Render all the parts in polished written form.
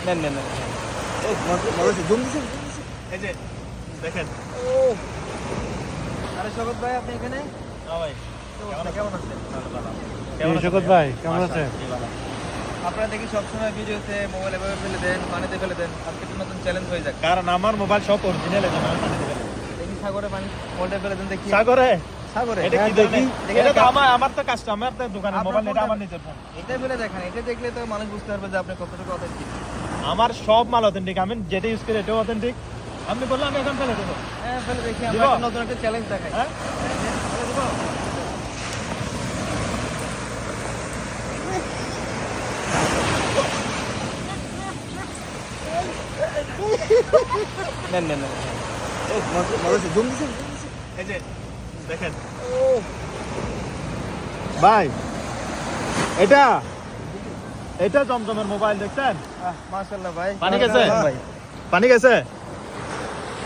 নেন নেন নেন। এই যে দেখেন। আরে শওকত ভাই আপনি এখানে? হ্যাঁ ভাই, কেমন আছেন? ভালো ভালো। শওকত ভাই কেমন আছেন? আপনারা দেখি সবসময় ভিডিওতে মোবাইল এভাবে ফেলে দেন, পানিতে ফেলে দেন। আজকে একটা নতুন চ্যালেঞ্জ হয়ে যাক। কারণ আমার মোবাইল সব অরিজিনাল, এই জন্য আমি পানিতে ফেলে দিই। দেখি সাগরে পানি মোবাইলটা ফেলে দেন দেখি। সাগরে সাগরে এটা কি হ্যাঁ, দেখি? দেখি। এটা তো আমার তো কাস্টমার, তো দোকানের আপনার মোবাইল, এটা ফোনটা- আমার নিজের ফোন। এটা ফেলে দেখেন, এটা দেখলে তো মানুষ বুঝতে পারবে যে আপনি কতটুকু অথেন্টিক। আমার সব মাল অথেন্টিক, আমি যেটা ইউজ করি এটাও অথেন্টিক। আপনি বললে আমি এখন ফেলে দেবো। হ্যাঁ ফেলে দেখি, দিব? আমরা একটা নতুন একটা চ্যালেঞ্জ দেখাই। হ্যাঁ ফেলে দিব? নেন নেন নেন। এই যে দেখেন ভাই এটা এটা জমজমের মোবাইল, দেখছেন? মাশাআল্লাহ ভাই। পানি গেছে? ভাই পানি গেছে?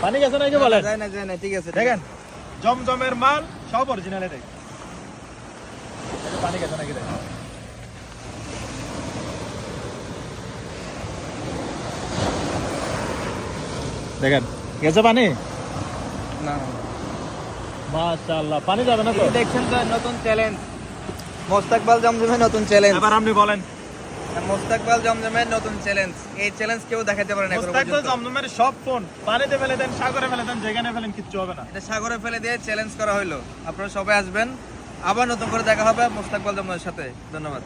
পানি গেছে নাকি বলেন? যায় না ঠিক আছে। দেখেন জমজমের মাল সব অরিজিনাল। এটাই পানি গেছে নাকি দেখেন। দেখেন গেছে পানি? না মাশাআল্লাহ, পানি যাবে না তো? এই দেখছেন তো নতুন চ্যালেঞ্জ, মোস্তাকবাল জমজমের নতুন চ্যালেঞ্জ। এবার আপনি বলেন। মোস্তাকবাল জমজমের নতুন চ্যালেঞ্জ। এই চ্যালেঞ্জ কেউ দেখাতে পারে না এখনো মুস্তাকবাল পর্যন্ত। জমজমের সব ফোন পানিতে ফেলে দেন, সাগরে ফেলে দেন, যেখানে ফেলেন কিচ্ছু হবে না। এটা সাগরে ফেলে দিয়ে চ্যালেঞ্জ করা হলো। আপনারা সবাই আসবেন, আবার নতুন করে দেখা হবে মোস্তাকবাল জমজমের সাথে। ধন্যবাদ।